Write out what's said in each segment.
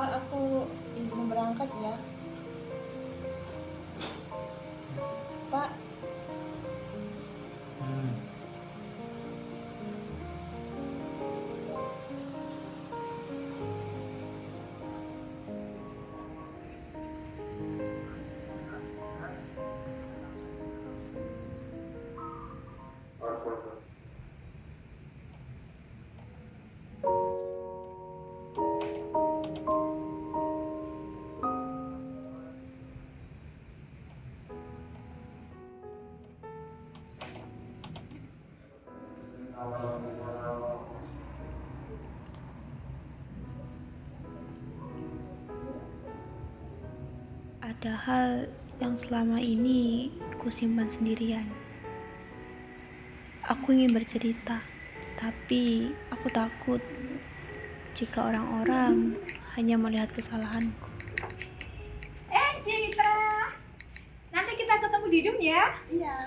Pak, aku izin berangkat ya. Pak, Hmm. Ada hal yang selama ini kusimpan sendirian. Aku ingin bercerita, tapi aku takut jika orang-orang hanya melihat kesalahanku. Citra, nanti kita ketemu di Dum ya. iya.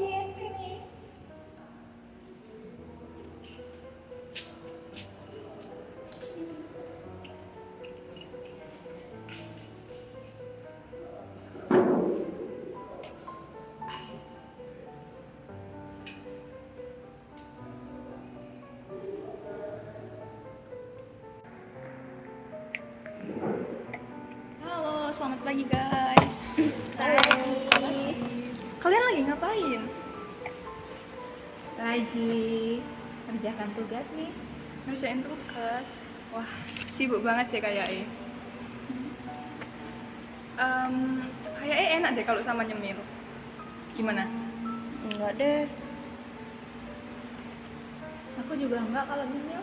Jin, sini. Halo, selamat pagi guys. Hai. Kalian lagi ngapain? Lagi kerjakan tugas nih. Ngerjain tugas. Wah, sibuk banget sih kayaknya. Kayaknya enak deh kalau sama nyemil. Gimana? Enggak deh. Aku juga enggak kalau nyemil.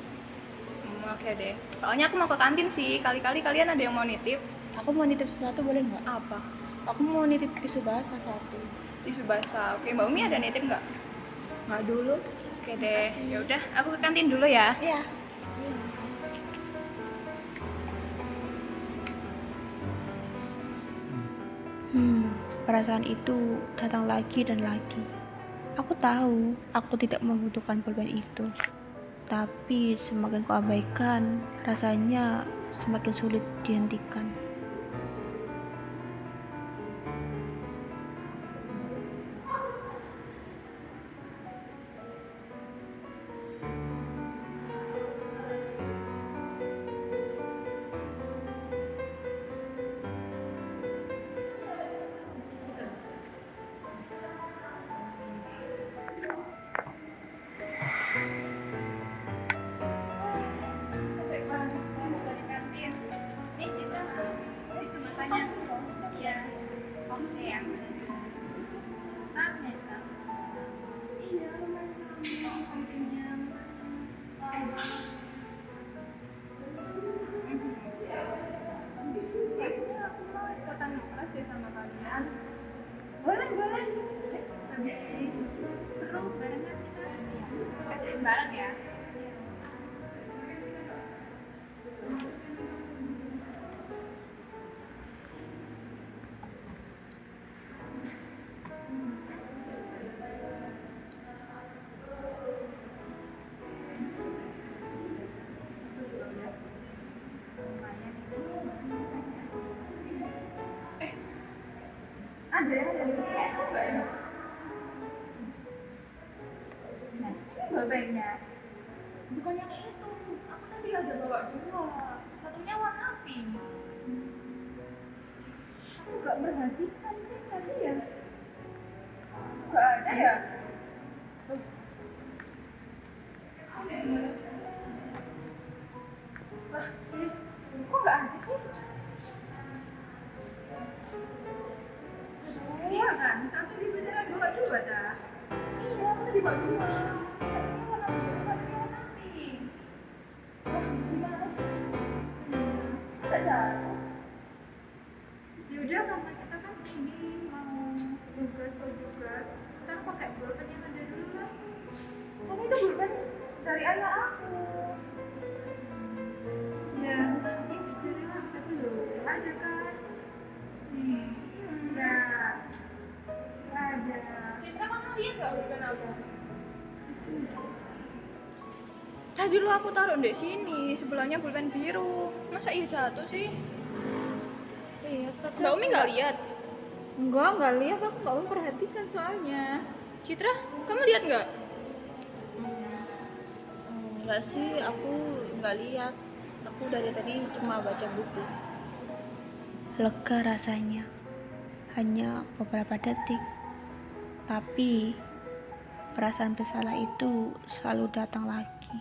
Oke deh. Soalnya aku mau ke kantin sih. Kali-kali kalian ada yang mau nitip? Aku mau nitip sesuatu boleh nggak? Apa? Aku mau nitip tisu basah satu. Tisu basah. Oke, Mbak Umi ada nitip nggak? Enggak dulu. Oke deh. Ya udah, aku ke kantin dulu ya. Iya. Perasaan itu datang lagi dan lagi. Aku tahu aku tidak membutuhkan pulpen itu. Tapi semakin kuabaikan, rasanya semakin sulit dihentikan. Capek banget sih dari kantin. Nih Citra, tisu basahnya. Iya. Oke, yang mana? Rame kan? Iya, lumayan kantinnya. Kayaknya aku mau ikutan kelas deh sama kalian. Boleh. Lebih seru barengan kita. Kerjain bareng ya. Ada yang jadi enggak ya? Nah, ini bolpennya. Bukan yang itu. Aku tadi ada bawa dua. Satunya warna pink. Aku enggak perhatikan sih tadi ya. Enggak ada ya? Lah, kok enggak ada sih? Iya kan, kamu di beneran bawa dua dah. Iya, aku tadi bawa dua. Satunya warna biru, satunya warna pink. Wah, gimana sih? Masa jatuh? Sudah karena kita kan ini mau tugas kita pakai bolpen yang ada dulu lah. Tapi itu bukan dari ayah aku. Tadi lu aku taruh di sini, sebelahnya pulpen biru. Masa iya jatuh sih? Iya, tapi Mbak Umi nggak lihat? Enggak lihat, aku nggak memperhatikan soalnya. Citra, kamu lihat nggak? Enggak sih, aku nggak lihat. Aku dari tadi cuma baca buku. Lega rasanya. Hanya beberapa detik. Tapi perasaan bersalah itu selalu datang lagi.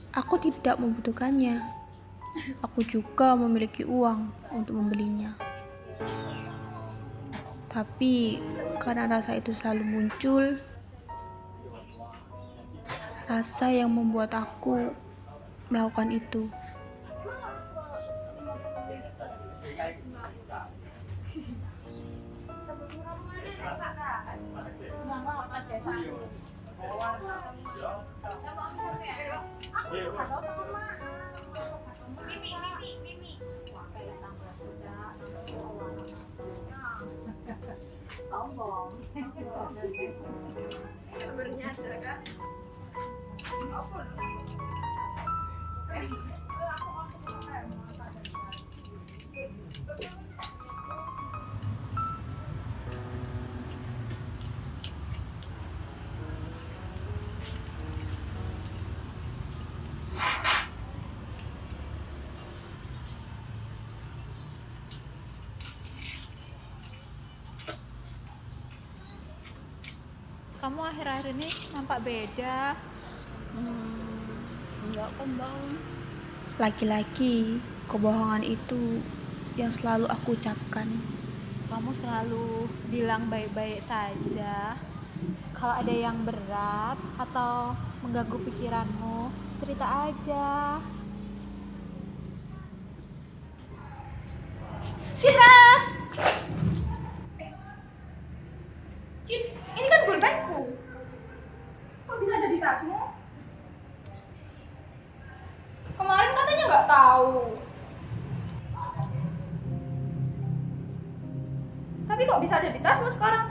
Aku tidak membutuhkannya. Aku juga memiliki uang untuk membelinya. Tapi karena rasa itu selalu muncul, rasa yang membuat aku melakukan itu. Kamu akhir-akhir ini nampak beda. Enggak kok Mbak Umi. Lagi-lagi kebohongan itu yang selalu aku ucapkan. Kamu selalu bilang baik-baik saja. Kalau ada yang berat atau mengganggu pikiranmu, cerita aja. Citra! Cit, ini kan pulpenku. Kok bisa ada di tasmu? Kemarin katanya nggak tahu. Tapi kok bisa ada di tasmu sekarang?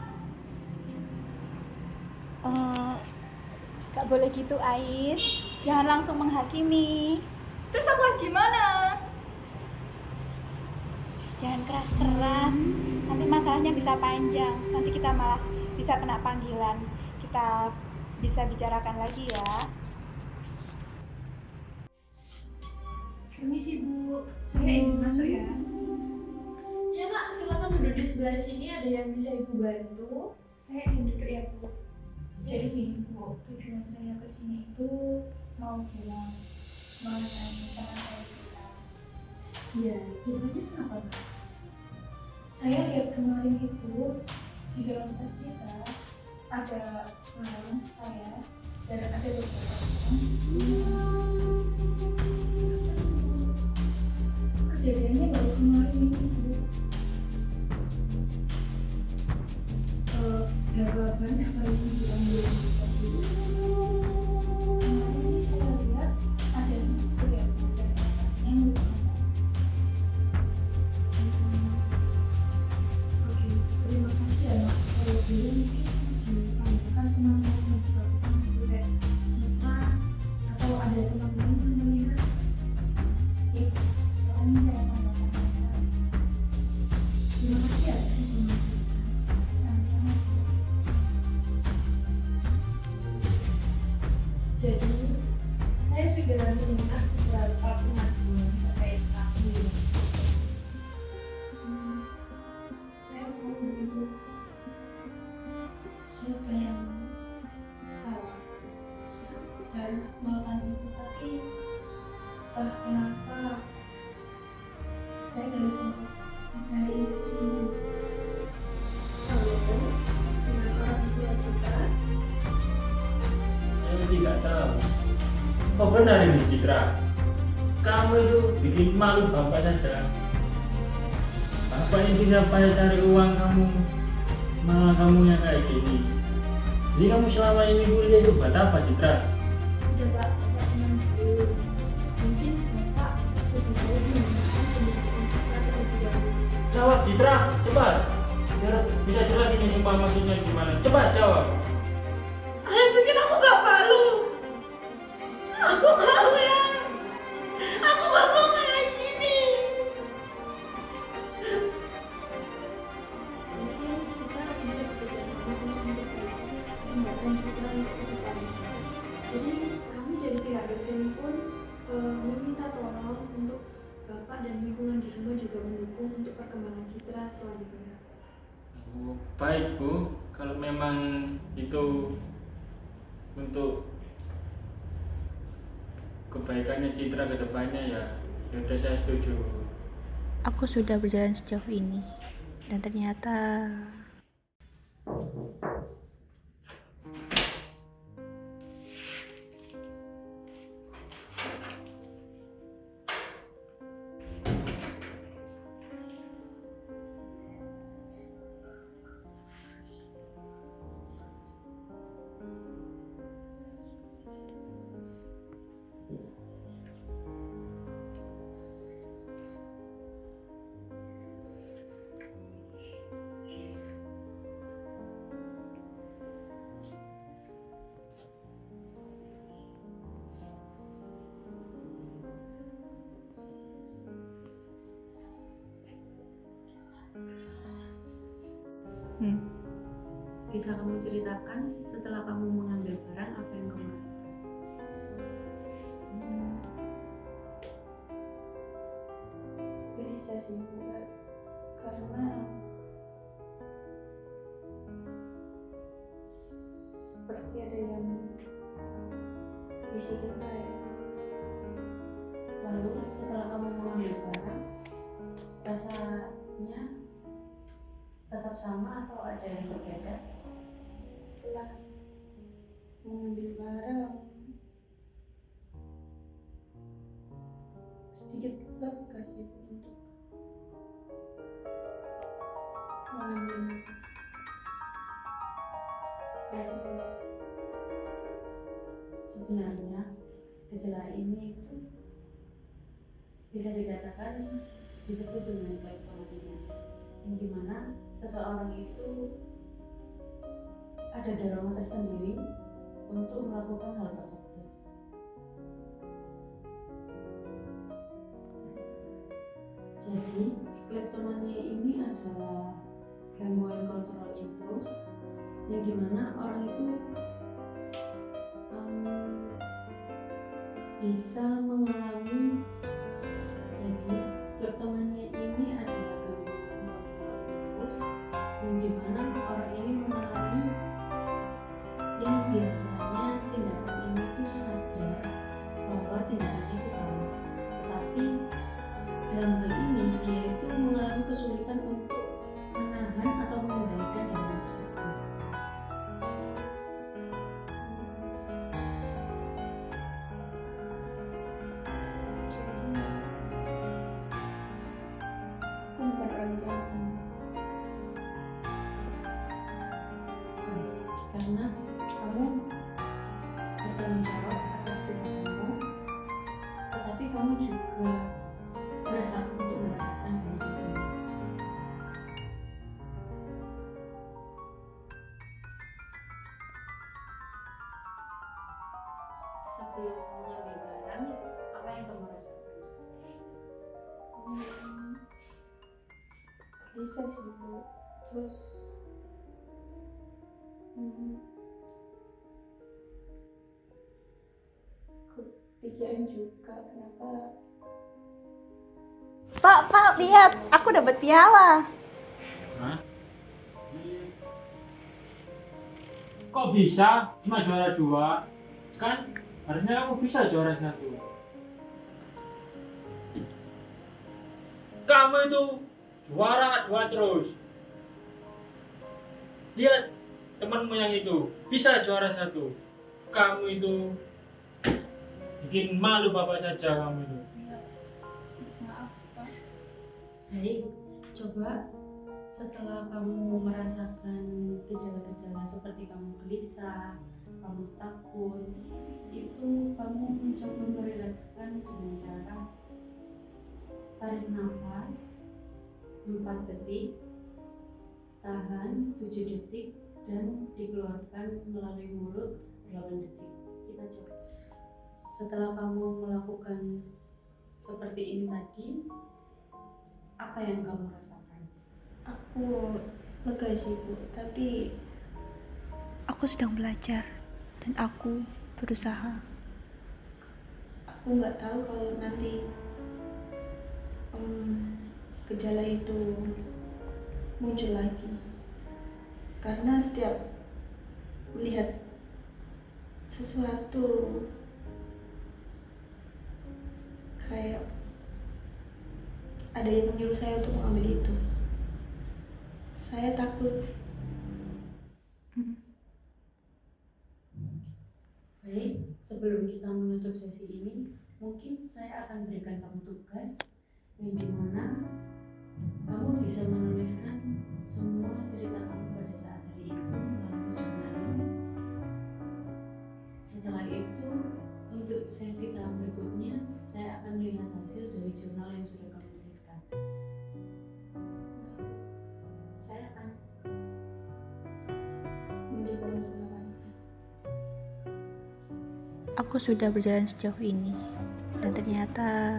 Gak boleh gitu, Ais. Jangan langsung menghakimi. Terus aku harus gimana? Jangan keras-keras. Nanti masalahnya bisa panjang. Nanti kita malah bisa kena panggilan. Kita bisa bicarakan lagi ya. Permisi Bu, saya izin masuk ya. Ya Kak, silakan duduk di sebelah sini. Ada yang bisa Ibu bantu? Saya izin duduk ya Bu. Jadi gini Bu, tujuan saya kesini itu mau bilang mengenai cara saya bilang. Ya, ceritanya kenapa Kak? Saya lihat kemarin itu di dalam tas kita ada barang saya dan ada beberapa orang. Kejadiannya baru kemarin ini Bu. Berapa banyak kali diambil Kemarin sih saya lihat ada buku ya Bu, dan yang lupa. Oke, terima kasih ya Mak. Kalau dulu mungkin dipanggilkan teman-teman yang bersangkutan seperti Citra atau ada teman-teman yang melihat. Sekarang saya panggilkan. Terima kasih ya atas informasi. Sama-sama. Jadi, saya sudah mendengar beberapa pengaduan terkait kamu. Saya mau dulu. Siapa yang salah dan melakukan itu, tapi kenapa saya nggak bisa dari itu sendiri? Halo, dengan orang tua kita. Saya tidak tahu. Kok benar ini Citra? Kamu itu bikin malu bapak saja. Bapak ini tidak payah cari uang kamu, malah kamu yang kayak gini. Jadi kamu selama ini kuliah itu buat apa, Citra? Sudah Pak, Bapak tenang dulu. Mungkin Bapak lebih baik menggunakan pendidikan Citra terlebih dahulu. Jawab, Citra, cepat. Biar bisa jelas ini sumpah maksudnya gimana. Cepat jawab. Kalian bikin aku gak malu. Aku malu ya. Aku gak mau kayak gini. Mungkin kita bisa bekerja sama untuk memperbaiki tindakan Citra untuk kedepannya. Jadi kami dari pihak dosen pun meminta tolong untuk Bapak dan lingkungan di rumah juga mendukung untuk perkembangan Citra selanjutnya. Oh, baik Bu, kalau memang itu untuk kebaikannya Citra ke depannya ya udah saya setuju. Aku sudah berjalan sejauh ini dan ternyata Bisa kamu ceritakan setelah kamu mengambil barang apa yang kamu rasakan? Gelisah sih Bu, karena seperti ada yang bisikin saya. Lalu setelah kamu mengambil barang, rasanya tetap sama atau ada yang berbeda? Setelah mengambil barang sedikit lega sih untuk mengambil barang tersebut. Sebenarnya gejala ini itu bisa dikatakan disebut dengan kleptomania, yang dimana seseorang itu ada dorongan tersendiri untuk melakukan hal tersebut. Jadi, kleptomania ini adalah gangguan kontrol impuls yang dimana orang itu bisa mengalami. Jadi, kleptomania ini adalah gangguan kontrol impuls yang dimana orang ini mengalami yang biasanya tindakan ini itu sadar bahwa tindakan itu salah, tetapi dalam hal ini dia itu mengalami kesulitan untuk menahan atau mengendalikan hal tersebut. Aku bukan orang jahat kan? Karena kamu bertanggung jawab atas tindakanmu, tetapi kamu juga berhak untuk mendapatkan bantuan. Sebelum mengambil barang, apa yang kamu rasakan? Gelisah sih Bu, terus aku pikirin juga kenapa Pak, lihat, aku dapat piala. Hah? Kok bisa cuma juara 2? Kan harusnya kamu bisa juara 1. Kamu itu juara 2 terus. Lihat temanmu yang itu bisa juara 1. Kamu itu bikin malu bapak saja kamu itu. maaf Pak. Baik, coba Setelah kamu merasakan gejala-gejala seperti kamu gelisah, kamu takut, itu kamu mencoba merilekskan dengan cara tarik nafas 4 detik, tahan 7 detik, dan dikeluarkan melalui mulut 8 detik. Kita coba. Setelah kamu melakukan seperti ini tadi, apa yang kamu rasakan? Aku lega sih Bu, tapi aku sedang belajar dan aku berusaha. Aku nggak tahu kalau nanti gejala itu muncul lagi, karena setiap melihat sesuatu kayak ada yang menyuruh saya untuk mengambil itu. Saya takut. Baik, sebelum kita menutup sesi ini, mungkin saya akan berikan kamu tugas yang dimana kamu bisa menuliskan semua cerita kamu pada saat hari itu melalui journaling. Setelah itu, untuk sesi tahap berikutnya, saya akan melihat hasil dari jurnal yang sudah kamu tuliskan. Saya akan mencoba untuk melakukan. Aku sudah berjalan sejauh ini dan ternyata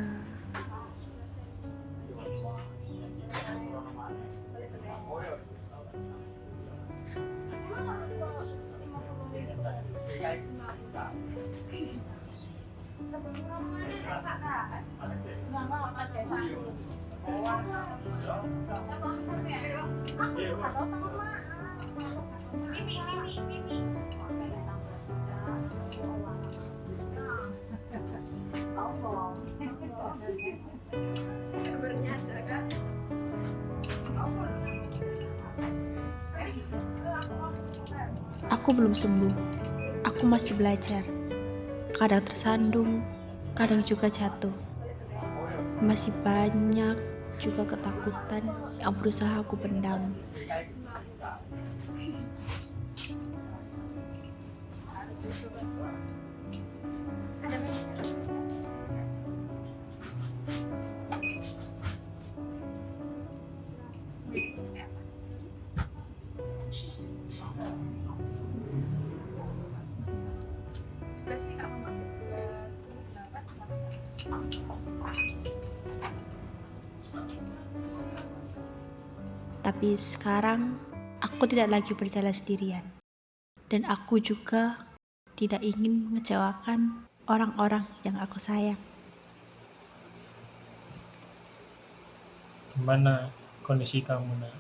aku belum sembuh. Aku masih belajar. Kadang tersandung, kadang juga jatuh. Masih banyak juga ketakutan yang berusaha aku pendam. Tapi sekarang aku tidak lagi berjalan sendirian. Dan aku juga tidak ingin mengecewakan orang-orang yang aku sayang. Gimana kondisi kamu, Nak?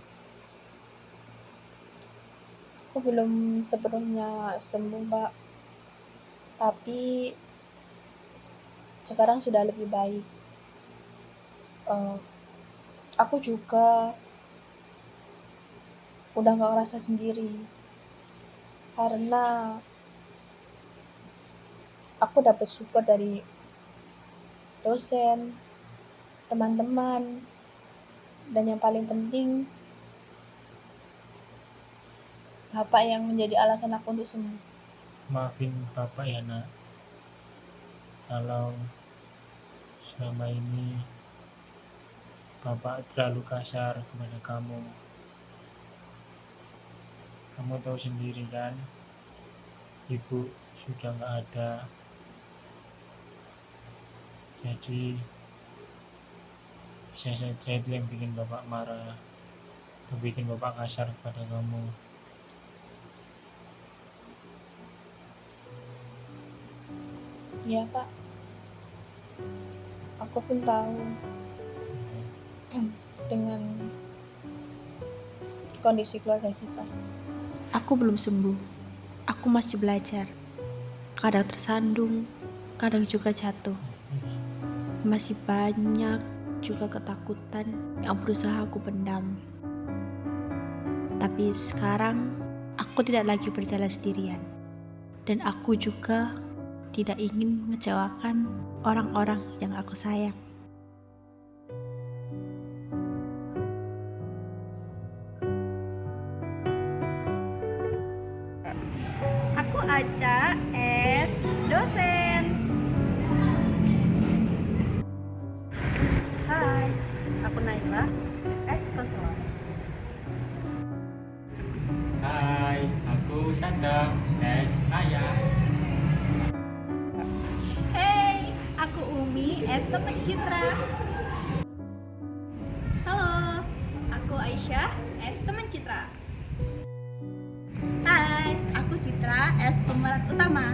Aku belum sepenuhnya sembuh, Mbak. Tapi sekarang sudah lebih baik. Aku juga udah gak ngerasa sendiri. Karena aku dapat support dari dosen, teman-teman, dan yang paling penting Bapak yang menjadi alasan aku untuk sembuh. Maafin Bapak ya, Nak. Kalau selama ini Bapak terlalu kasar kepada kamu. Kamu tahu sendiri kan, Ibu sudah nggak ada. Jadi bisa saja itu yang bikin Bapak marah atau bikin Bapak kasar kepada kamu. Iya, Pak. Aku pun tahu dengan kondisi keluarga kita. Aku belum sembuh. Aku masih belajar. Kadang tersandung, kadang juga jatuh. Masih banyak juga ketakutan yang berusaha aku pendam. Tapi sekarang aku tidak lagi berjalan sendirian. Dan aku juga tidak ingin mengecewakan orang-orang yang aku sayang. Aca, S dosen. Hai, aku Naila, S konselor. Hai, aku Sadam, S ayah. Hey, aku Umi, S teman Citra. Halo, aku Aisyah, S teman Citra. Hai, aku Citra, S pemeran utama.